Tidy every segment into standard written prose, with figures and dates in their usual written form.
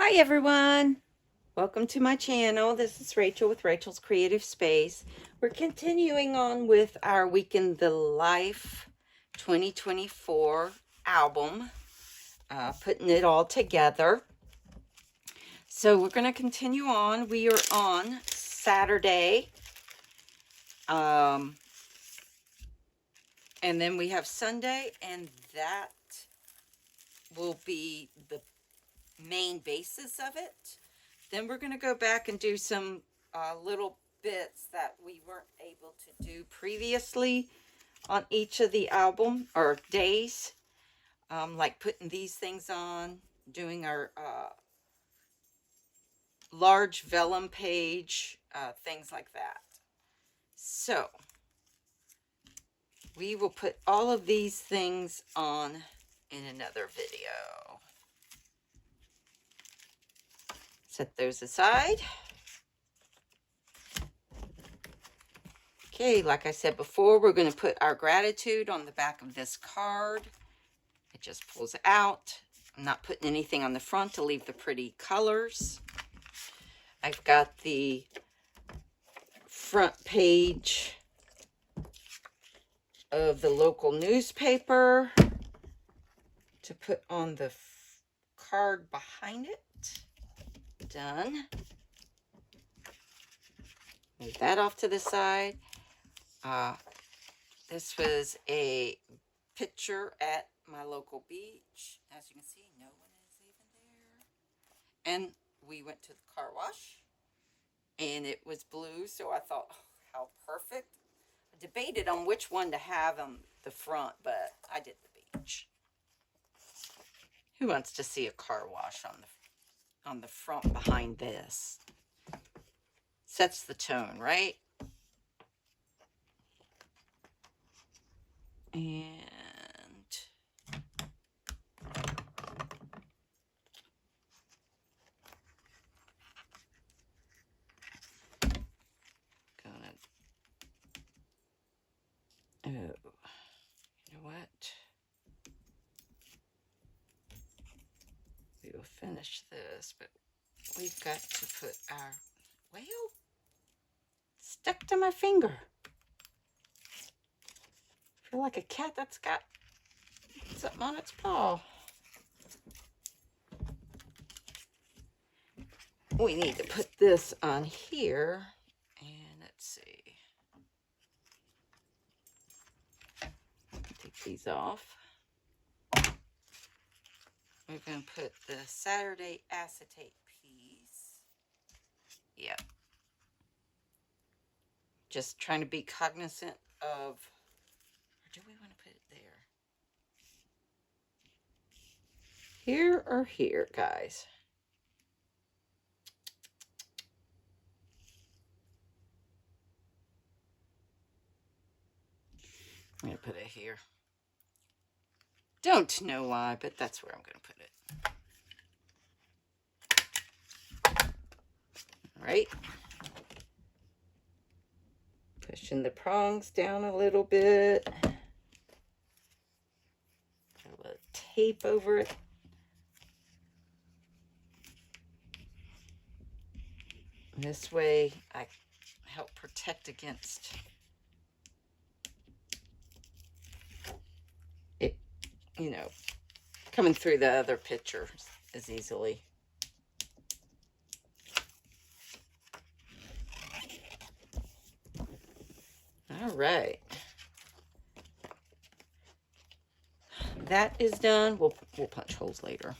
Hi everyone! Welcome to my channel. This is Rachel with Rachel's Creative Space. We're continuing on with our Week in the Life 2024 album, putting it all together. So we're going to continue on. We are on Saturday. And then we have Sunday, and that will be the main basis of it. Then we're going to go back and do some little bits that we weren't able to do previously on each of the album or days, like putting these things on, doing our large vellum page, things like that. So we will put all of these things on in another video. Set those aside. Okay, like I said before, we're going to put our gratitude on the back of this card. It just pulls out. I'm not putting anything on the front to leave the pretty colors. I've got the front page of the local newspaper to put on the card behind it. Done. Move that off to the side. This was a picture at my local beach. As you can see, no one is even there. And we went to the car wash, and it was blue, so I thought, oh, how perfect. I debated on which one to have on the front, but I did the beach. Who wants to see a car wash on the front behind this? Sets the tone, right? And gonna, oh, you know what? We will finish this, but we've got to put our, well, stuck to my finger. I feel like a cat that's got something on its paw. We need to put this on here, and let's see. Take these off. We're going to put the Saturday acetate piece. Yep. Just trying to be cognizant of, or do we want to put it there? Here or here, guys? I'm going to put it here. Don't know why, but that's where I'm going to put it. All right. Pushing the prongs down a little bit. Put a little tape over it. This way I help protect against it, you know, coming through the other picture as easily. All right. That is done. We'll punch holes later.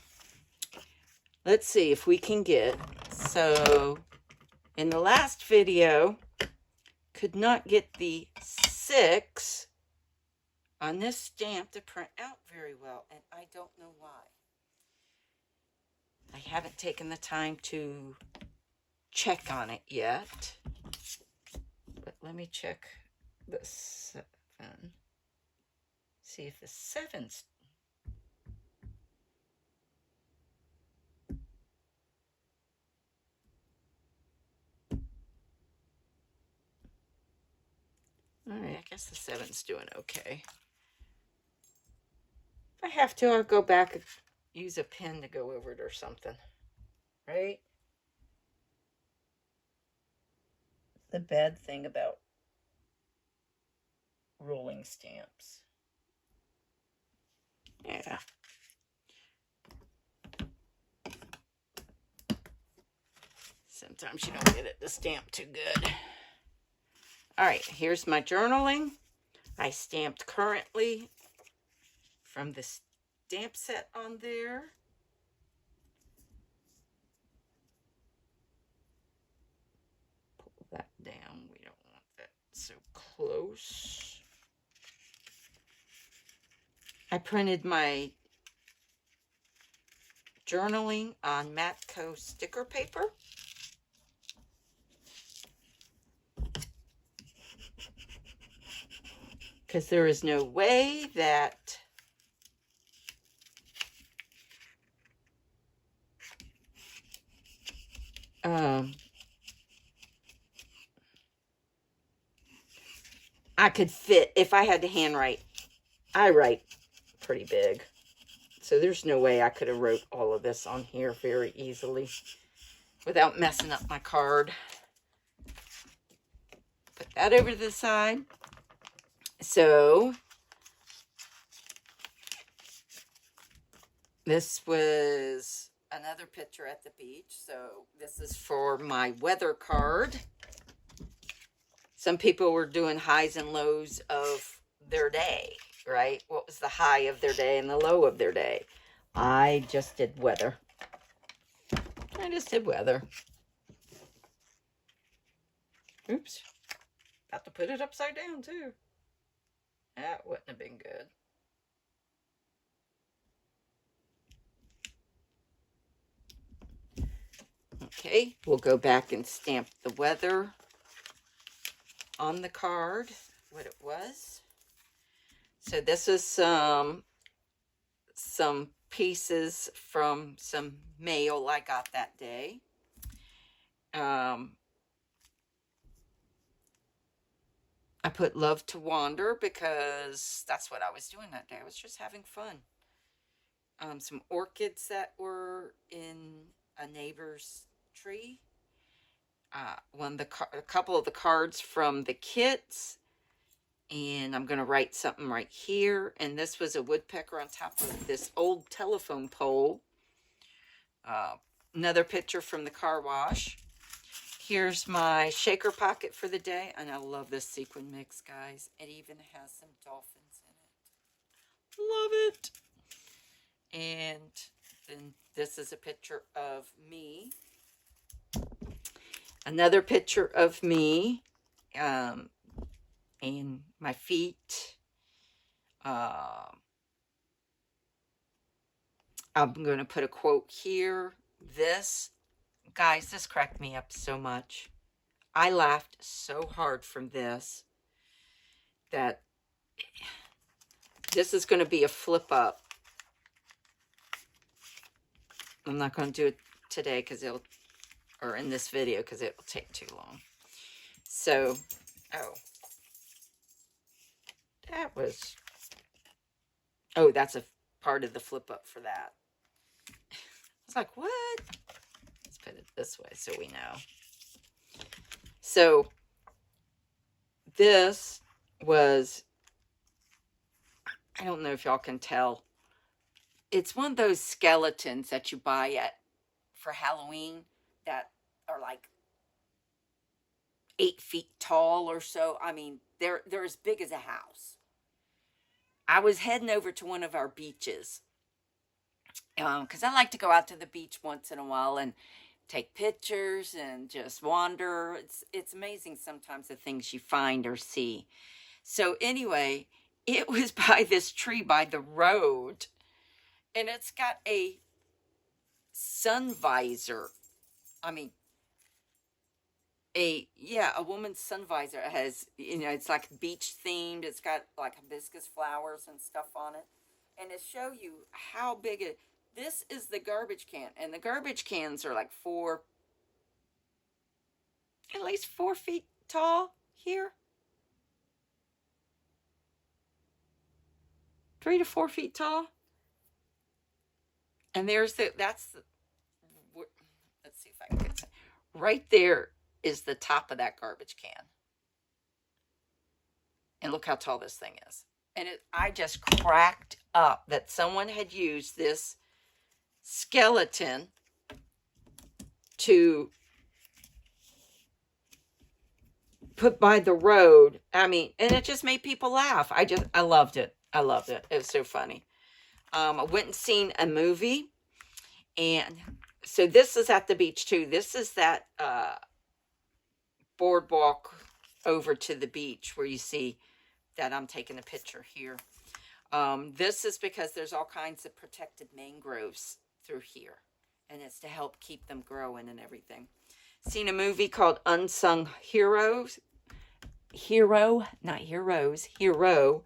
Let's see if we can get, so in the last video, could not get the 6 on this stamp to print out very well, and I don't know why. I haven't taken the time to check on it yet, but let me check the 7. See if the 7's. All right, I guess the 7's doing okay. If I have to, I'll go back and use a pen to go over it or something. right? The bad thing about rolling stamps. Yeah. Sometimes you don't get it to stamp too good. All right, here's my journaling. I stamped currently from the stamp set on there. Pull that down. We don't want that so close. I printed my journaling on Matco sticker paper. Because there is no way that I could fit, if I had to handwrite, I write pretty big. So there's no way I could have wrote all of this on here very easily without messing up my card. Put that over to the side. So this was another picture at the beach. So this is for my weather card. Some people were doing highs and lows of their day, right? What was the high of their day and the low of their day? I just did weather. I just did weather. Oops. Got to put it upside down too. That wouldn't have been good. Okay, we'll go back and stamp the weather on the card, what it was. So this is some pieces from some mail I got that day. I put Love to Wander because that's what I was doing that day. I was just having fun. Some orchids that were in a neighbor's tree. A couple of the cards from the kits. And I'm going to write something right here. And this was a woodpecker on top of this old telephone pole. Another picture from the car wash. Here's my shaker pocket for the day. And I love this sequin mix, guys. It even has some dolphins in it. Love it. And then this is a picture of me. Another picture of me. And my feet. I'm going to put a quote here. Guys, this cracked me up so much. I laughed so hard from this that this is going to be a flip up. I'm not going to do it today or in this video because it will take too long. So, that's a part of the flip up for that. I was like, what? Let's put it this way so we know. So this was, I don't know if y'all can tell. It's one of those skeletons that you buy for Halloween that are like 8 feet tall or so. I mean, they're as big as a house. I was heading over to one of our beaches because I like to go out to the beach once in a while and take pictures and just wander. It's amazing sometimes the things you find or see. So anyway, it was by this tree by the road, and it's got a sun visor. I mean, a woman's sun visor. It has, it's like beach themed. It's got like hibiscus flowers and stuff on it, and to show you how big it. This is the garbage can, and the garbage cans are like at least 4 feet tall here. 3 to 4 feet tall. And let's see if I can get it. Right there is the top of that garbage can. And look how tall this thing is. And I just cracked up that someone had used this skeleton to put by the road. I mean, and it just made people laugh. I loved it. I loved it. It was so funny. I went and seen a movie, and so this is at the beach too. This is that boardwalk over to the beach where you see that I'm taking a picture here. This is because there's all kinds of protected mangroves through here, and it's to help keep them growing and everything. Seen a movie called Unsung Heroes. Hero, not heroes, Hero.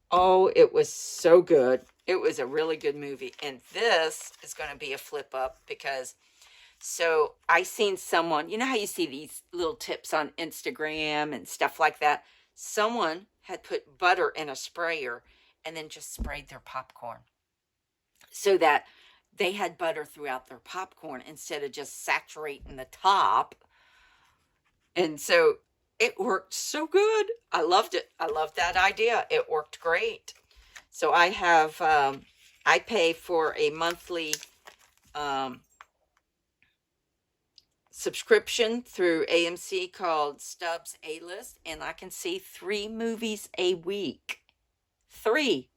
Oh, it was so good. It was a really good movie. And this is going to be a flip up because, so I seen someone, you know how you see these little tips on Instagram and stuff like that? Someone had put butter in a sprayer and then just sprayed their popcorn so that they had butter throughout their popcorn instead of just saturating the top. And so it worked so good. I loved it. I loved that idea. It worked great. So I have, I pay for a monthly subscription through AMC called Stubbs A-List, and I can see 3 movies a week. 3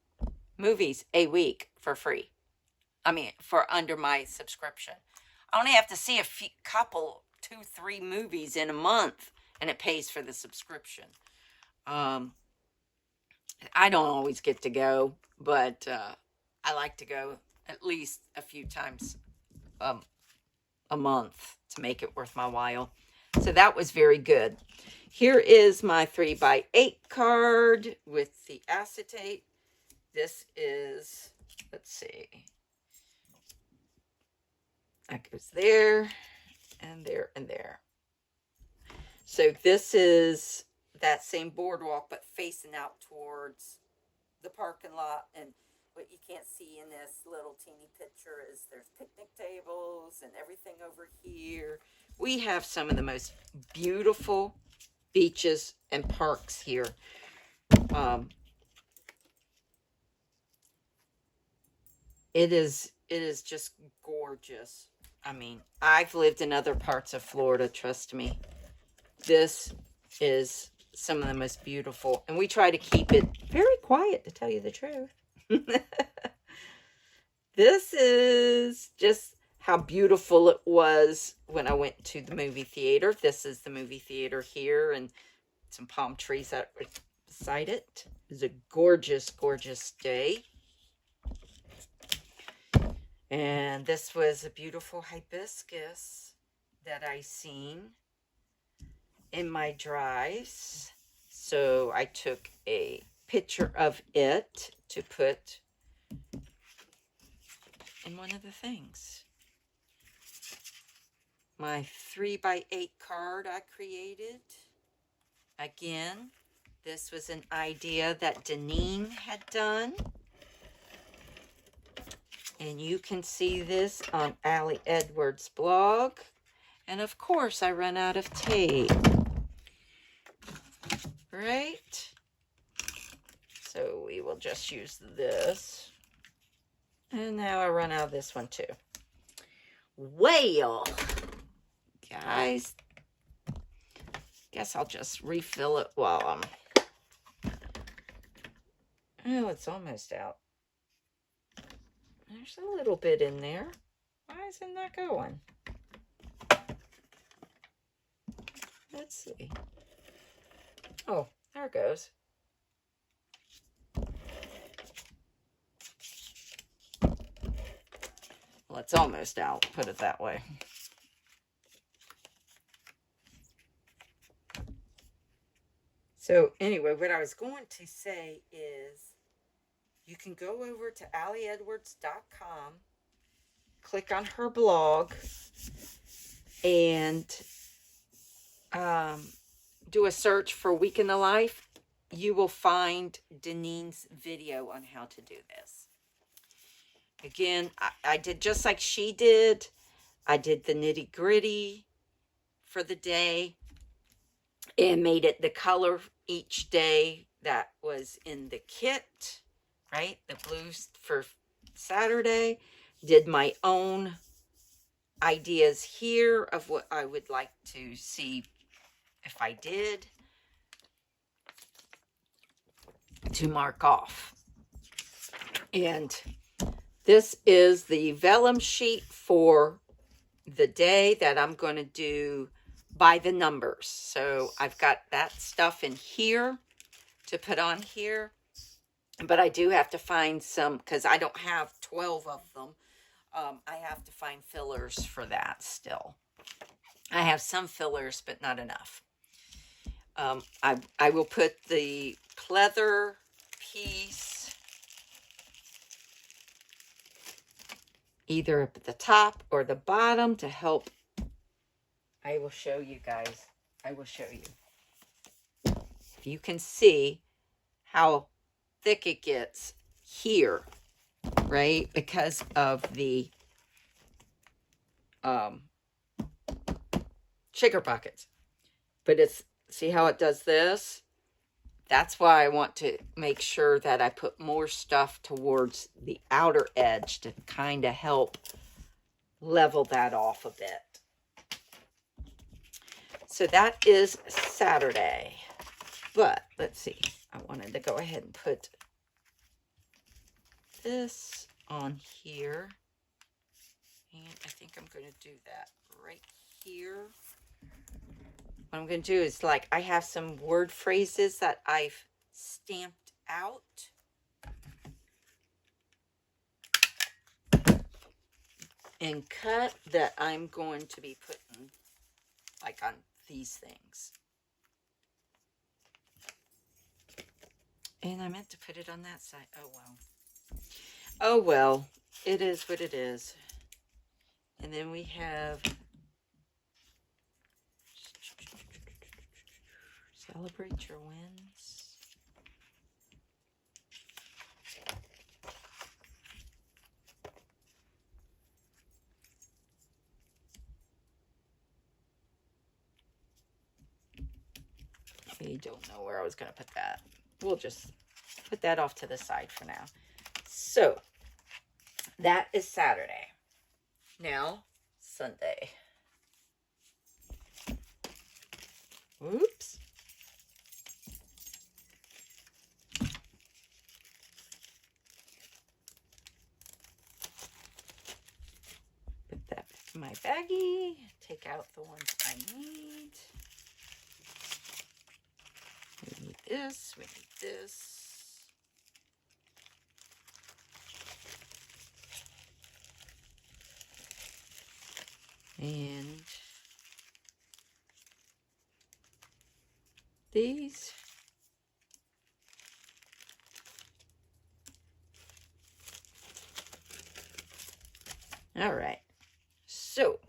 movies a week for free. I mean, for under my subscription. I only have to see a couple, 2, 3 movies in a month, and it pays for the subscription. I don't always get to go, but I like to go at least a few times a month to make it worth my while. So that was very good. Here is my 3x8 card with the acetate. This is, let's see, that goes there and there and there. So this is that same boardwalk, but facing out towards the parking lot. And what you can't see in this little teeny picture is there's picnic tables and everything over here. We have some of the most beautiful beaches and parks here. It is just gorgeous. I mean, I've lived in other parts of Florida, trust me. This is some of the most beautiful, and we try to keep it very quiet, to tell you the truth. This is just how beautiful it was when I went to the movie theater. This is the movie theater here, and some palm trees that were beside it. It was a gorgeous, gorgeous day. And this was a beautiful hibiscus that I seen in my drives. So I took a picture of it to put in one of the things. My 3x8 card I created. Again, this was an idea that Deneen had done. And you can see this on Allie Edwards' blog. And of course, I ran out of tape. Right? So we will just use this. And now I run out of this one too. Well, guys, guess I'll just refill it while I'm... Oh, it's almost out. There's a little bit in there. Why isn't that going? Let's see. Oh, there it goes. Well, it's almost out, put it that way. So anyway, what I was going to say is you can go over to allieedwards.com, click on her blog, and do a search for Week in the Life. You will find Deneen's video on how to do this. Again, I did just like she did. I did the nitty gritty for the day and made it the color each day that was in the kit, right? The blues for Saturday. Did my own ideas here of what I would like to see if I did to mark off. And this is the vellum sheet for the day that I'm going to do by the numbers. So I've got that stuff in here to put on here. But I do have to find some, because I don't have 12 of them. I have to find fillers for that still. I have some fillers, but not enough. I will put the pleather piece either up at the top or the bottom to help. I will show you guys. I will show you. If you can see how thick it gets here, right? Because of the shaker pockets. But it's, see how it does this? That's why I want to make sure that I put more stuff towards the outer edge to kind of help level that off a bit. So that is Saturday. But let's see. I wanted to go ahead and put this on here. And I think I'm going to do that right here. What I'm going to do is, like, I have some word phrases that I've stamped out. And cut that I'm going to be putting, like, on these things. And I meant to put it on that side. Oh, well. Oh, well. It is what it is. And then we have celebrate your wins. I don't know where I was going to put that. We'll just put that off to the side for now. So, that is Saturday. Now, Sunday. Oops. Put that back in my baggie. Take out the ones I need. We need this. We need this. And these. All right. So,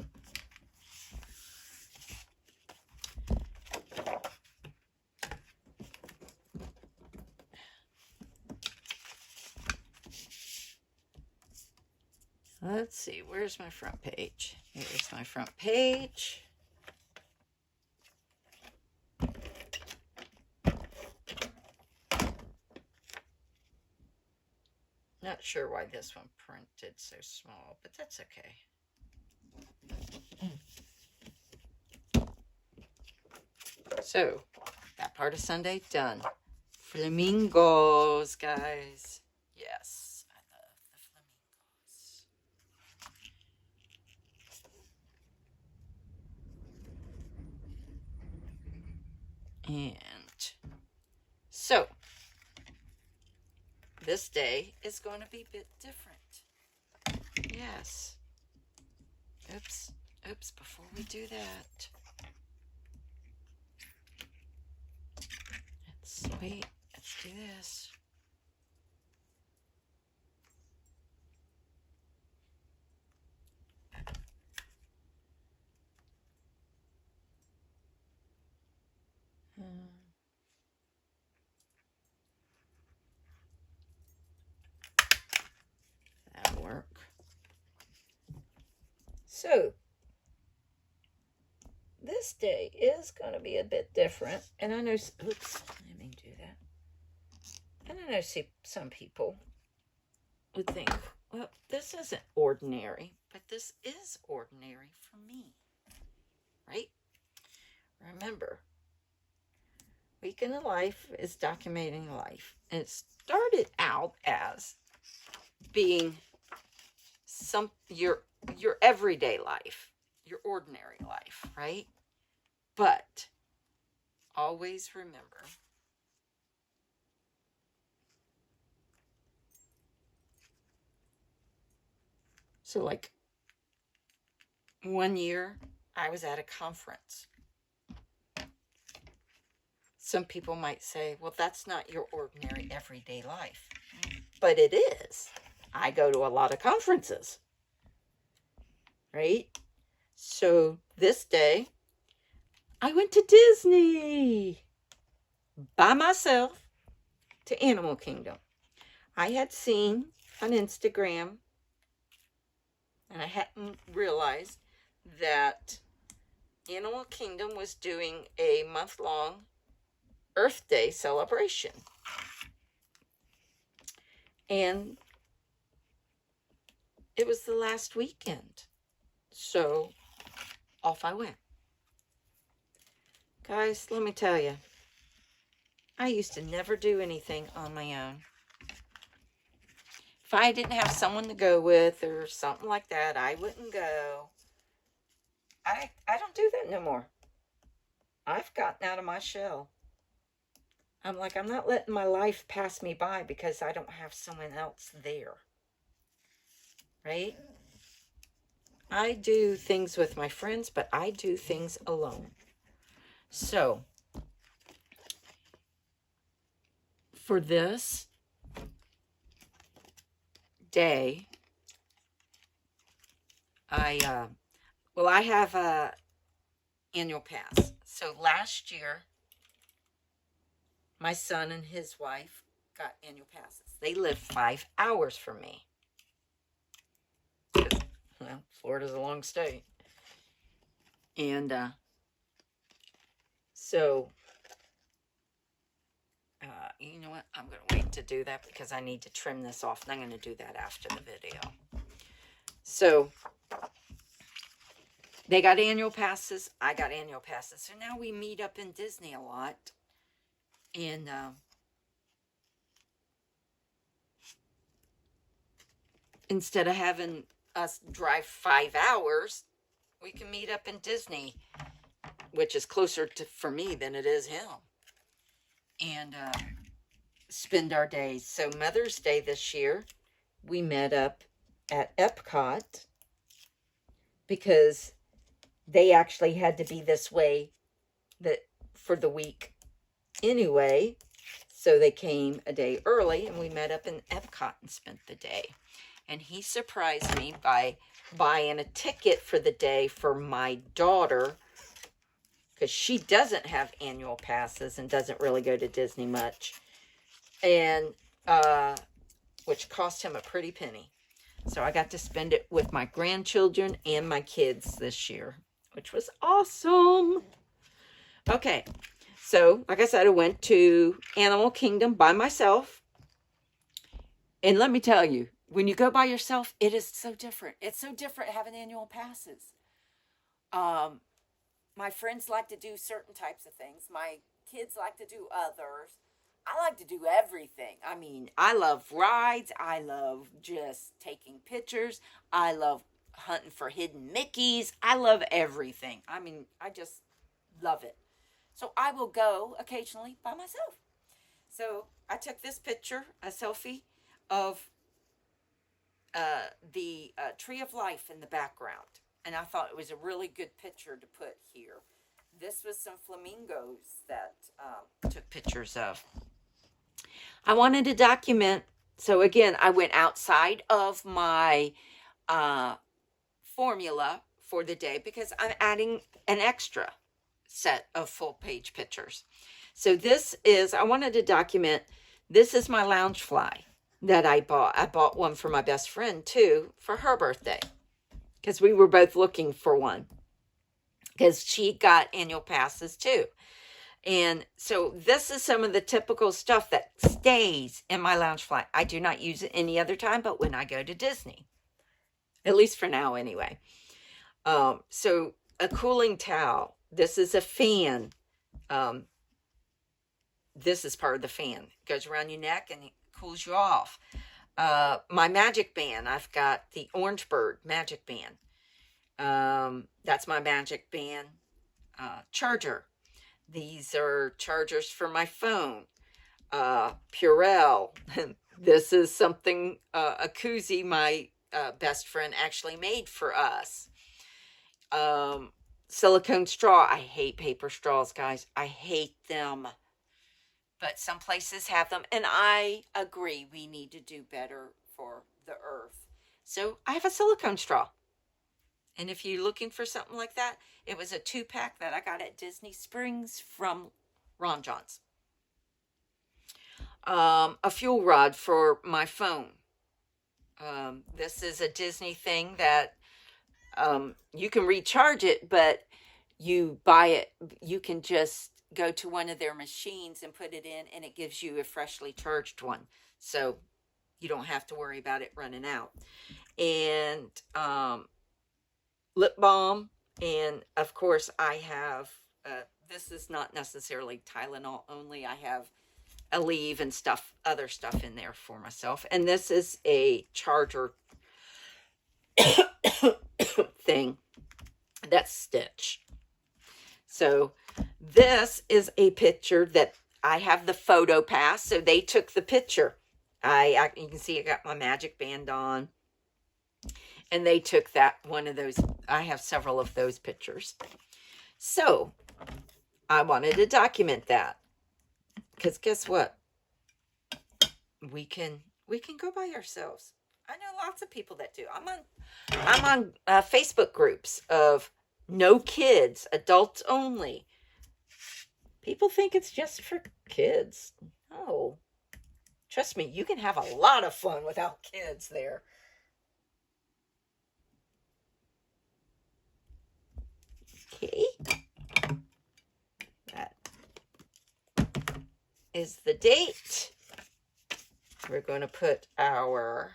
let's see, where's my front page? Here's my front page. Not sure why this one printed so small, but that's okay. So, that part of Sunday done. Flamingos, guys. Yes, I love the flamingos. And so, this day is going to be a bit different. Yes. Oops. Oops, before we do that. Wait, let's do this. That'll work. So, this day is going to be a bit different. And I know, oops, let me do that. And I know some people would think, well, this isn't ordinary, but this is ordinary for me, right? Remember, Week in the Life is documenting life. And it started out as being your everyday life, your ordinary life, right? But always remember, so like one year I was at a conference. Some people might say, well, that's not your ordinary everyday life. But it is. I go to a lot of conferences, right? So this day, I went to Disney by myself to Animal Kingdom. I had seen on Instagram, and I hadn't realized that Animal Kingdom was doing a month-long Earth Day celebration. And it was the last weekend. So off I went. Guys, let me tell you, I used to never do anything on my own. If I didn't have someone to go with or something like that, I wouldn't go. I don't do that no more. I've gotten out of my shell. I'm like, I'm not letting my life pass me by because I don't have someone else there. Right? I do things with my friends, but I do things alone. So, for this day, I have a annual pass. So last year, my son and his wife got annual passes. They live 5 hours from me. Well, Florida's a long state. And so, you know what? I'm going to wait to do that because I need to trim this off. And I'm going to do that after the video. So, they got annual passes. I got annual passes. So now we meet up in Disney a lot. And instead of having us drive 5 hours, we can meet up in Disney, which is closer to for me than it is him, and spend our days. So Mother's Day this year, we met up at Epcot because they actually had to be this way for the week anyway. So they came a day early and we met up in Epcot and spent the day. And he surprised me by buying a ticket for the day for my daughter because she doesn't have annual passes and doesn't really go to Disney much. And which cost him a pretty penny. So I got to spend it with my grandchildren and my kids this year, which was awesome. Okay, so like I said, I went to Animal Kingdom by myself. And let me tell you, when you go by yourself, it is so different. It's so different having annual passes. My friends like to do certain types of things. My kids like to do others. I like to do everything. I mean, I love rides. I love just taking pictures. I love hunting for hidden Mickeys. I love everything. I mean, I just love it. So I will go occasionally by myself. So I took this picture, a selfie, of the Tree of Life in the background. And I thought it was a really good picture to put here. This was some flamingos that took pictures of. I wanted to document. So again, I went outside of my formula for the day because I'm adding an extra set of full page pictures. So this is, I wanted to document, this is my lounge fly that I bought. I bought one for my best friend too for her birthday because we were both looking for one because she got annual passes too. And so this is some of the typical stuff that stays in my Loungefly. I do not use it any other time, but when I go to Disney, at least for now anyway. So a cooling towel. This is a fan. This is part of the fan. It goes around your neck and it cools you off. My magic band. I've got the Orange Bird magic band. That's my magic band charger. These are chargers for my phone. Purell. This is something, a koozie my best friend actually made for us. Silicone straw. I hate paper straws, guys. I hate them. But some places have them, and I agree we need to do better for the earth. So I have a silicone straw. And if you're looking for something like that, it was a 2-pack that I got at Disney Springs from Ron Johns. A fuel rod for my phone. This is a Disney thing that you can recharge it, but you buy it. You can just go to one of their machines and put it in, and it gives you a freshly charged one. So you don't have to worry about it running out. And lip balm, and of course I have this is not necessarily Tylenol only. I have Aleve and stuff, other stuff in there for myself. And this is a charger thing that's Stitch. So this is a picture that I have the photo pass, so they took the picture. You can see I got my magic band on. And they took that one of those. I have several of those pictures. So I wanted to document that. Because guess what? We can go by ourselves. I know lots of people that do. I'm on Facebook groups of no kids, adults only. People think it's just for kids. No. Trust me, you can have a lot of fun without kids there. Okay, that is the date. We're going to put our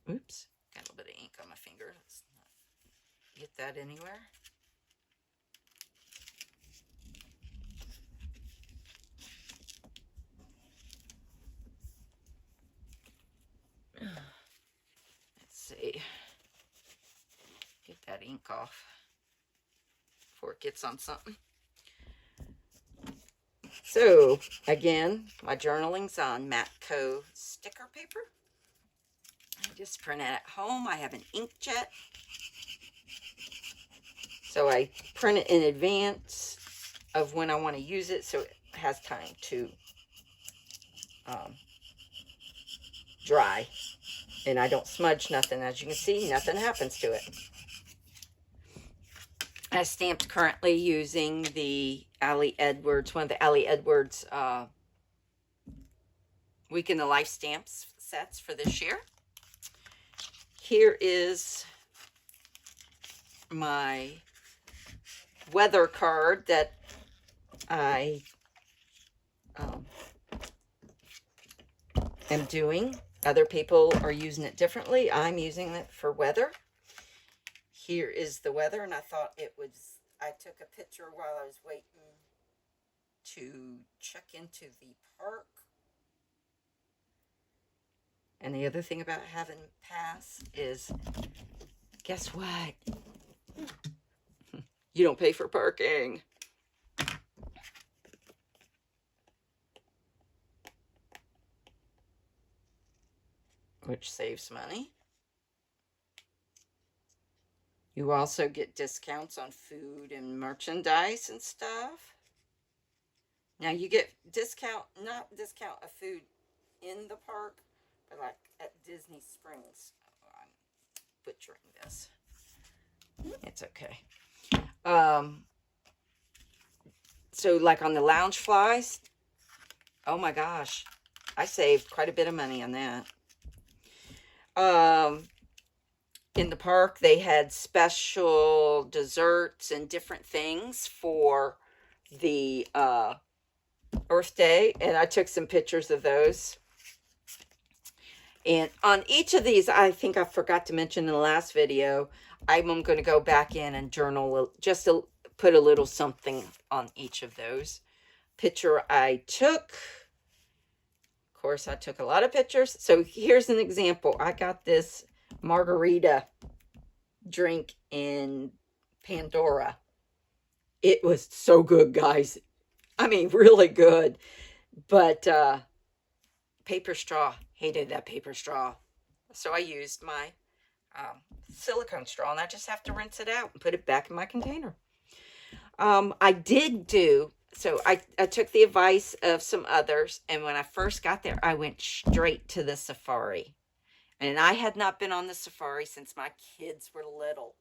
oops, got a little bit of ink on my finger. Let's not get that anywhere. See, get that ink off before it gets on something. So again, my journaling's on Matco sticker paper. I just print it at home. I have an inkjet, so I print it in advance of when I want to use it, so it has time to dry. And I don't smudge nothing. As you can see, nothing happens to it. I stamped currently using the Ali Edwards, one of the Ali Edwards Week in the Life stamps sets for this year. Here is my weather card that I am doing. Other people are using it differently. I'm using it for weather. Here is the weather, and I thought it was, I took a picture while I was waiting to check into the park. And the other thing about having pass is, guess what? You don't pay for parking. Which saves money. You also get discounts on food and merchandise and stuff. Now you get not discount of food in the park, but like at Disney Springs. Oh, I'm butchering this. It's okay. So like on the Loungeflies, oh my gosh, I saved quite a bit of money on that. in the park, they had special desserts and different things for the Earth Day, and I took some pictures of those. And on each of these, I think I forgot to mention in the last video, I'm going to go back in and journal, just to put a little something on each of those. Picture I took. Of course, I took a lot of pictures. So here's an example. I got this margarita drink in Pandora. It was so good, guys. I mean, really good. But paper straw. Hated that paper straw. So I used my silicone straw, and I just have to rinse it out and put it back in my container. I did do, so I took the advice of some others, and when I first got there, I went straight to the safari. And I had not been on the safari since my kids were little.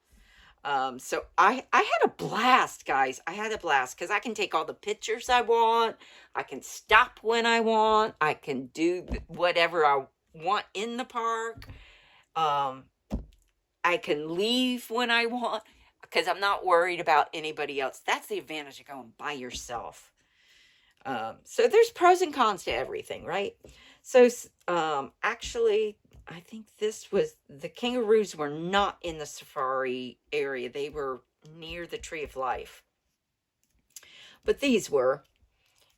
So I had a blast, guys. I had a blast because I can take all the pictures I want. I can stop when I want. I can do whatever I want in the park. I can leave when I want because I'm not worried about anybody else. That's the advantage of going by yourself. So there's pros and cons to everything, right? So actually, I think this was, the kangaroos were not in the safari area. They were near the Tree of Life. But these were.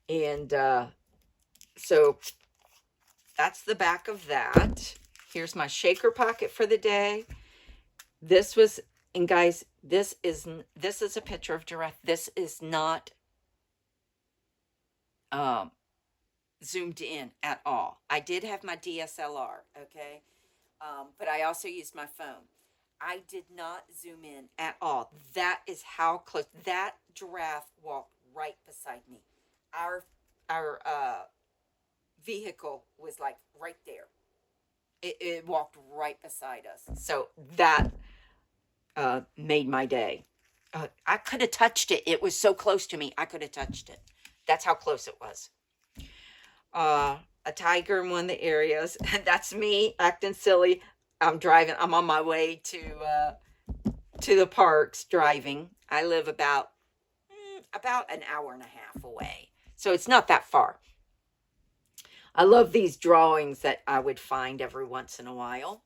And so that's the back of that. Here's my shaker pocket for the day. This was, and guys, this is a picture of giraffe. This is not zoomed in at all. I did have my DSLR, okay? But I also used my phone. I did not zoom in at all. That is how close. That giraffe walked right beside me. Our vehicle was like right there. It walked right beside us. So that made my day. I could have touched it. It was so close to me. I could have touched it. That's how close it was. A tiger in one of the areas. That's me acting silly. I'm driving. I'm on my way to the parks driving. I live about an hour and a half away. So it's not that far. I love these drawings that I would find every once in a while.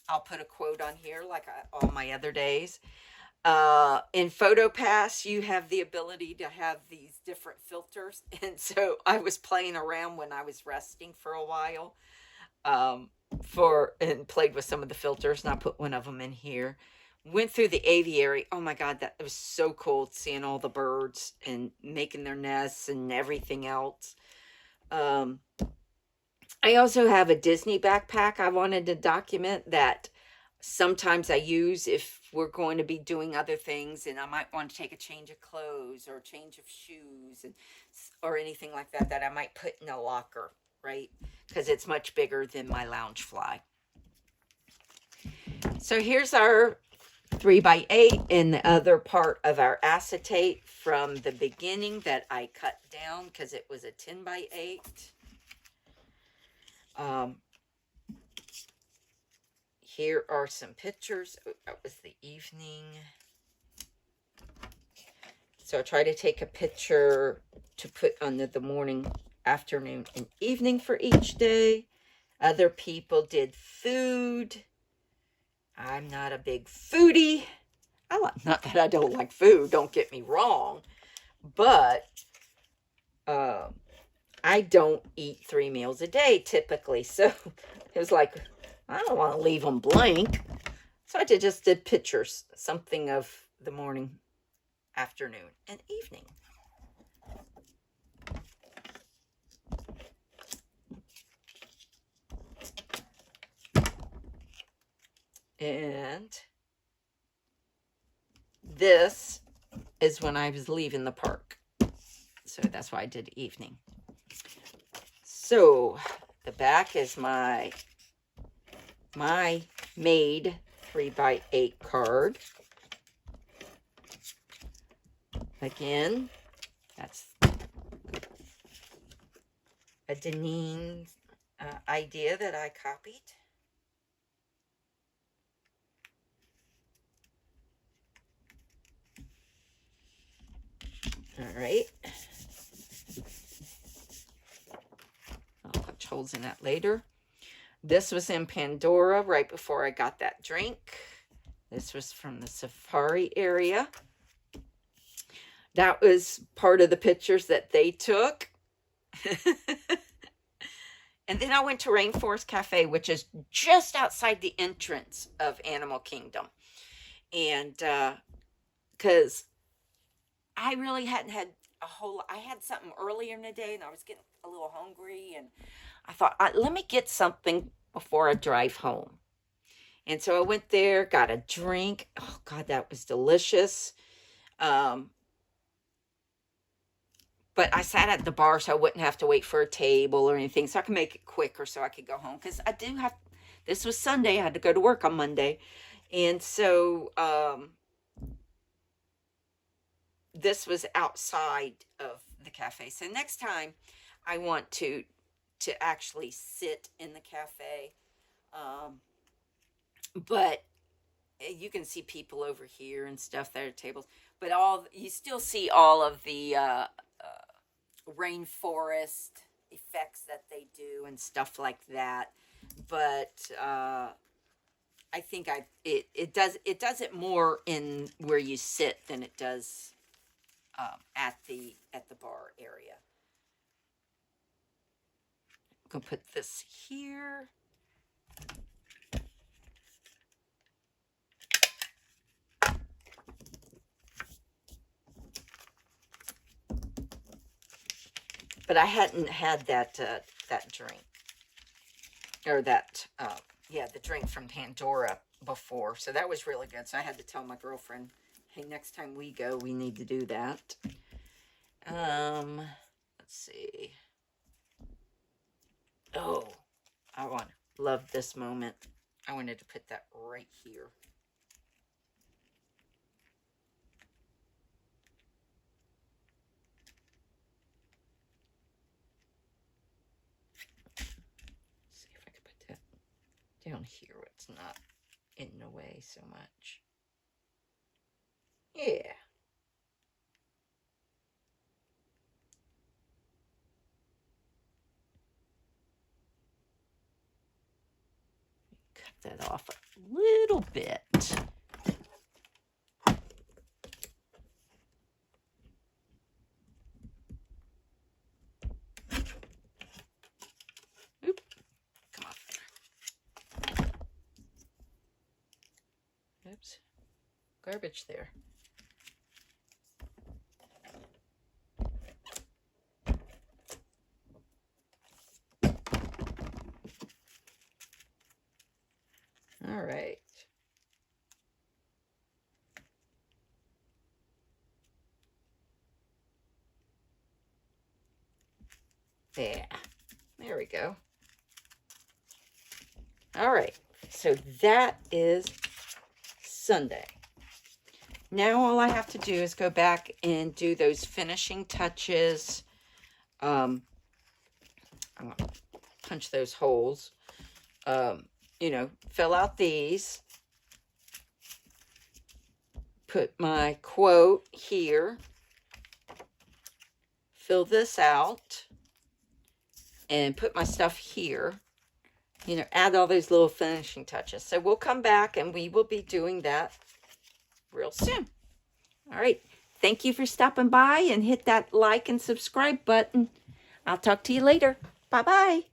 I'll put a quote on here like all my other days. In PhotoPass, you have the ability to have these different filters. And so I was playing around when I was resting for a while and played with some of the filters. And I put one of them in here. Went through the aviary. Oh my God, that was so cool seeing all the birds and making their nests and everything else. I also have a Disney backpack I wanted to document that sometimes I use if we're going to be doing other things and I might want to take a change of clothes or a change of shoes or anything like that I might put in a locker, right? Because it's much bigger than my Loungefly. So here's our 3x8 and the other part of our acetate from the beginning that I cut down because it was a 10x8. Here are some pictures. Oh, that was the evening. So I try to take a picture to put on the morning, afternoon, and evening for each day. Other people did food. I'm not a big foodie. Not that I don't like food, don't get me wrong. But I don't eat 3 meals a day typically. So it was like, I don't want to leave them blank. So I just did pictures, something of the morning, afternoon, and evening. And this is when I was leaving the park. So that's why I did evening. So the back is my made 3x8 card. Again, that's a Deneen idea that I copied. All right. I'll punch holes in that later. This was in Pandora right before I got that drink. This was from the safari area. That was part of the pictures that they took. And then I went to Rainforest Cafe, which is just outside the entrance of Animal Kingdom. And because I really hadn't had a whole lot. I had something earlier in the day and I was getting a little hungry. And I thought, let me get something before I drive home. And so I went there, got a drink. Oh, God, that was delicious. But I sat at the bar so I wouldn't have to wait for a table or anything. So I could make it quicker so I could go home. Because I do have, this was Sunday. I had to go to work on Monday. And so this was outside of the cafe. So next time I want to actually sit in the cafe. But you can see people over here and stuff there at tables. But you still see all of the rainforest effects that they do and stuff like that. But I think it does it more in where you sit than it does at the bar area. I'm gonna put this here. But I hadn't had that drink, or that the drink from Pandora before, so that was really good. So I had to tell my girlfriend, hey, next time we go, we need to do that. Let's see. Oh, love this moment. I wanted to put that right here. Down here, it's not in the way so much. Yeah. Cut that off a little bit. Oops, garbage there. All right. There we go. All right, so that is Sunday. Now all I have to do is go back and do those finishing touches. I'm going to punch those holes. Fill out these. Put my quote here. Fill this out. And put my stuff here. Add all those little finishing touches. So we'll come back and we will be doing that real soon. All right. Thank you for stopping by and hit that like and subscribe button. I'll talk to you later. Bye-bye.